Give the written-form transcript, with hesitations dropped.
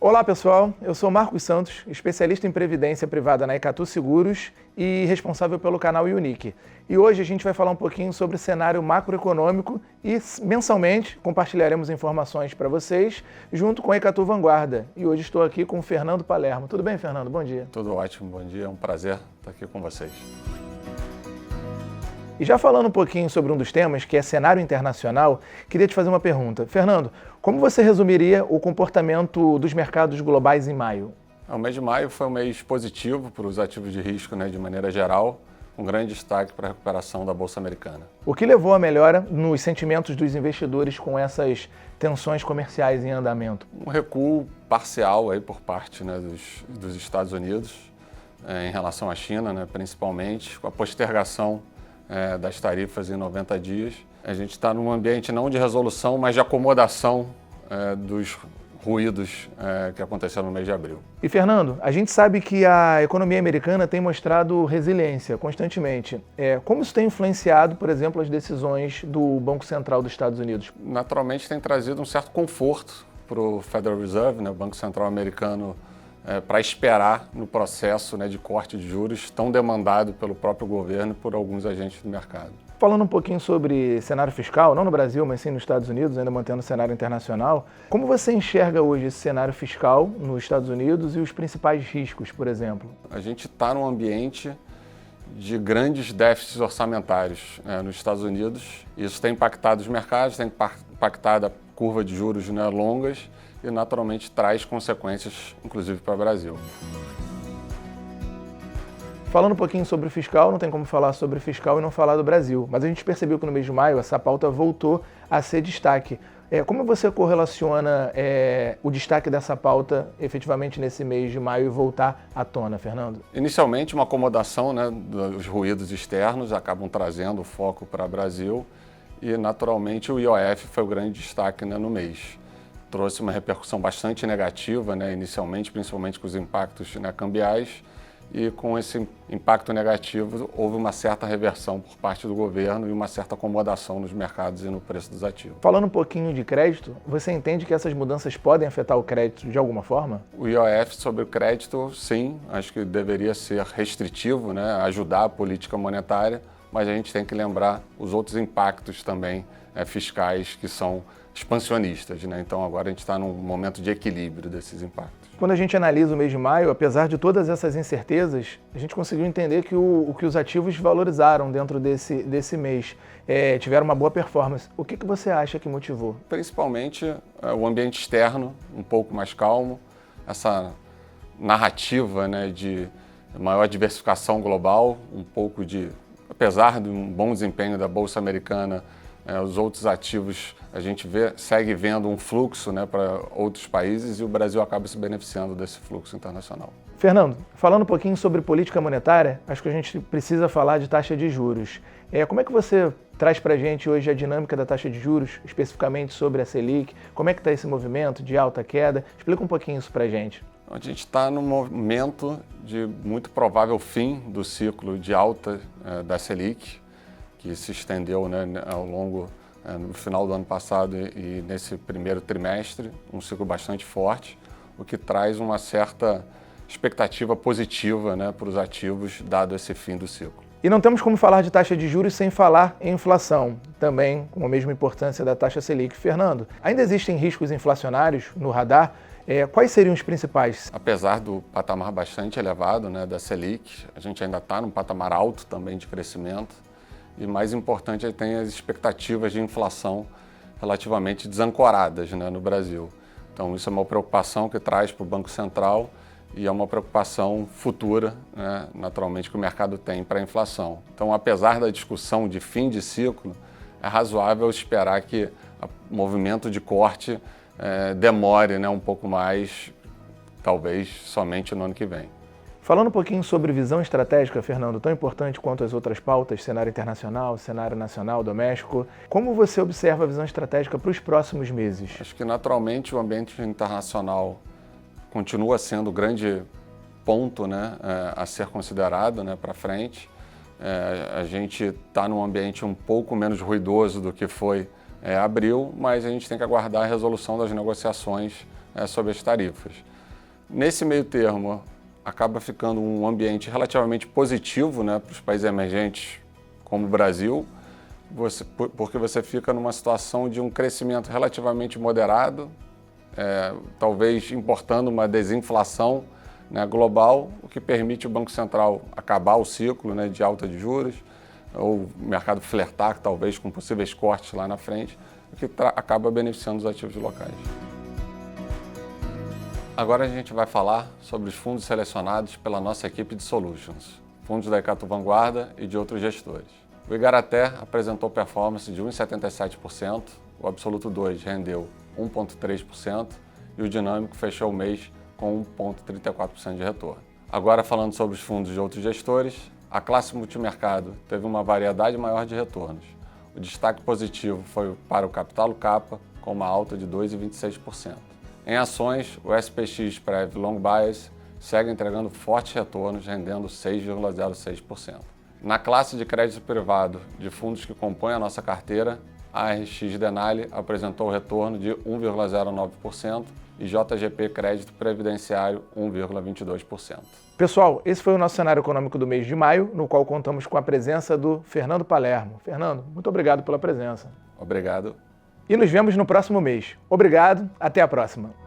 Olá pessoal, eu sou Marcos Santos, especialista em previdência privada na Ecatu Seguros e responsável pelo canal Unique. E hoje a gente vai falar um pouquinho sobre o cenário macroeconômico e mensalmente compartilharemos informações para vocês junto com a Ecatu Vanguarda. E hoje estou aqui com o Fernando Palermo. Tudo bem, Fernando? Bom dia. Tudo ótimo, bom dia, é um prazer estar aqui com vocês. E já falando um pouquinho sobre um dos temas, que é cenário internacional, queria te fazer uma pergunta. Fernando, como você resumiria o comportamento dos mercados globais em maio? O mês de maio foi um mês positivo para os ativos de risco, de maneira geral, um grande destaque para a recuperação da Bolsa Americana. O que levou à melhora nos sentimentos dos investidores com essas tensões comerciais em andamento? Um recuo parcial aí por parte dos Estados Unidos em relação à China, principalmente, com a postergação das tarifas em 90 dias. A gente está num ambiente não de resolução, mas de acomodação dos ruídos que aconteceram no mês de abril. E Fernando, a gente sabe que a economia americana tem mostrado resiliência constantemente. Como isso tem influenciado, por exemplo, as decisões do Banco Central dos Estados Unidos? Naturalmente tem trazido um certo conforto para o Federal Reserve, o Banco Central americano, para esperar no processo de corte de juros tão demandado pelo próprio governo e por alguns agentes do mercado. Falando um pouquinho sobre cenário fiscal, não no Brasil, mas sim nos Estados Unidos, ainda mantendo o cenário internacional, como você enxerga hoje esse cenário fiscal nos Estados Unidos e os principais riscos, por exemplo? A gente está num ambiente de grandes déficits orçamentários nos Estados Unidos. Isso tem impactado os mercados, tem impactado a curva de juros longas e naturalmente traz consequências, inclusive, para o Brasil. Falando um pouquinho sobre o fiscal, não tem como falar sobre o fiscal e não falar do Brasil, mas a gente percebeu que no mês de maio essa pauta voltou a ser destaque. Como você correlaciona o destaque dessa pauta efetivamente nesse mês de maio e voltar à tona, Fernando? Inicialmente, uma acomodação dos ruídos externos acabam trazendo o foco para o Brasil e, naturalmente, o IOF foi o grande destaque no mês. Trouxe uma repercussão bastante negativa, inicialmente, principalmente com os impactos cambiais, e com esse impacto negativo houve uma certa reversão por parte do governo e uma certa acomodação nos mercados e no preço dos ativos. Falando um pouquinho de crédito, você entende que essas mudanças podem afetar o crédito de alguma forma? O IOF sobre o crédito, sim, acho que deveria ser restritivo, ajudar a política monetária, mas a gente tem que lembrar os outros impactos também fiscais que são expansionistas, Então agora a gente está num momento de equilíbrio desses impactos. Quando a gente analisa o mês de maio, apesar de todas essas incertezas, a gente conseguiu entender que que os ativos valorizaram dentro desse mês, tiveram uma boa performance. O que você acha que motivou? Principalmente o ambiente externo, um pouco mais calmo, essa narrativa de maior diversificação global, um pouco apesar de um bom desempenho da Bolsa Americana, os outros ativos a gente segue vendo um fluxo para outros países e o Brasil acaba se beneficiando desse fluxo internacional. Fernando, falando um pouquinho sobre política monetária, acho que a gente precisa falar de taxa de juros. Como é que você traz para a gente hoje a dinâmica da taxa de juros, especificamente sobre a Selic? Como é que está esse movimento de alta queda? Explica um pouquinho isso para a gente. A gente está num momento de muito provável fim do ciclo de alta da Selic, que se estendeu ao longo no final do ano passado e nesse primeiro trimestre, um ciclo bastante forte, o que traz uma certa expectativa positiva para os ativos, dado esse fim do ciclo. E não temos como falar de taxa de juros sem falar em inflação, também com a mesma importância da taxa Selic. Fernando, ainda existem riscos inflacionários no radar? Quais seriam os principais? Apesar do patamar bastante elevado da Selic, a gente ainda está num patamar alto também de crescimento. E mais importante, ele tem as expectativas de inflação relativamente desancoradas no Brasil. Então isso é uma preocupação que traz para o Banco Central e é uma preocupação futura, naturalmente, que o mercado tem para a inflação. Então, apesar da discussão de fim de ciclo, é razoável esperar que o movimento de corte demore um pouco mais, talvez somente no ano que vem. Falando um pouquinho sobre visão estratégica, Fernando, tão importante quanto as outras pautas, cenário internacional, cenário nacional, doméstico, como você observa a visão estratégica para os próximos meses? Acho que naturalmente o ambiente internacional continua sendo o grande ponto a ser considerado para frente. A gente está num ambiente um pouco menos ruidoso do que foi abril, mas a gente tem que aguardar a resolução das negociações sobre as tarifas. Nesse meio termo, acaba ficando um ambiente relativamente positivo, né, para os países emergentes como o Brasil, porque você fica numa situação de um crescimento relativamente moderado, talvez importando uma desinflação, né, global, o que permite o Banco Central acabar o ciclo, né, de alta de juros, ou o mercado flertar talvez com possíveis cortes lá na frente, o que acaba beneficiando os ativos locais. Agora a gente vai falar sobre os fundos selecionados pela nossa equipe de Solutions, fundos da Ecatu Vanguarda e de outros gestores. O Igaraté apresentou performance de 1,77%, o Absoluto 2 rendeu 1,3% e o Dinâmico fechou o mês com 1,34% de retorno. Agora falando sobre os fundos de outros gestores, a classe multimercado teve uma variedade maior de retornos. O destaque positivo foi para o Capital Capa, com uma alta de 2,26%. Em ações, o SPX Prev Long Bias segue entregando fortes retornos, rendendo 6,06%. Na classe de crédito privado de fundos que compõem a nossa carteira, a ARX Denali apresentou retorno de 1,09% e JGP Crédito Previdenciário 1,22%. Pessoal, esse foi o nosso cenário econômico do mês de maio, no qual contamos com a presença do Fernando Palermo. Fernando, muito obrigado pela presença. Obrigado. E nos vemos no próximo mês. Obrigado, até a próxima.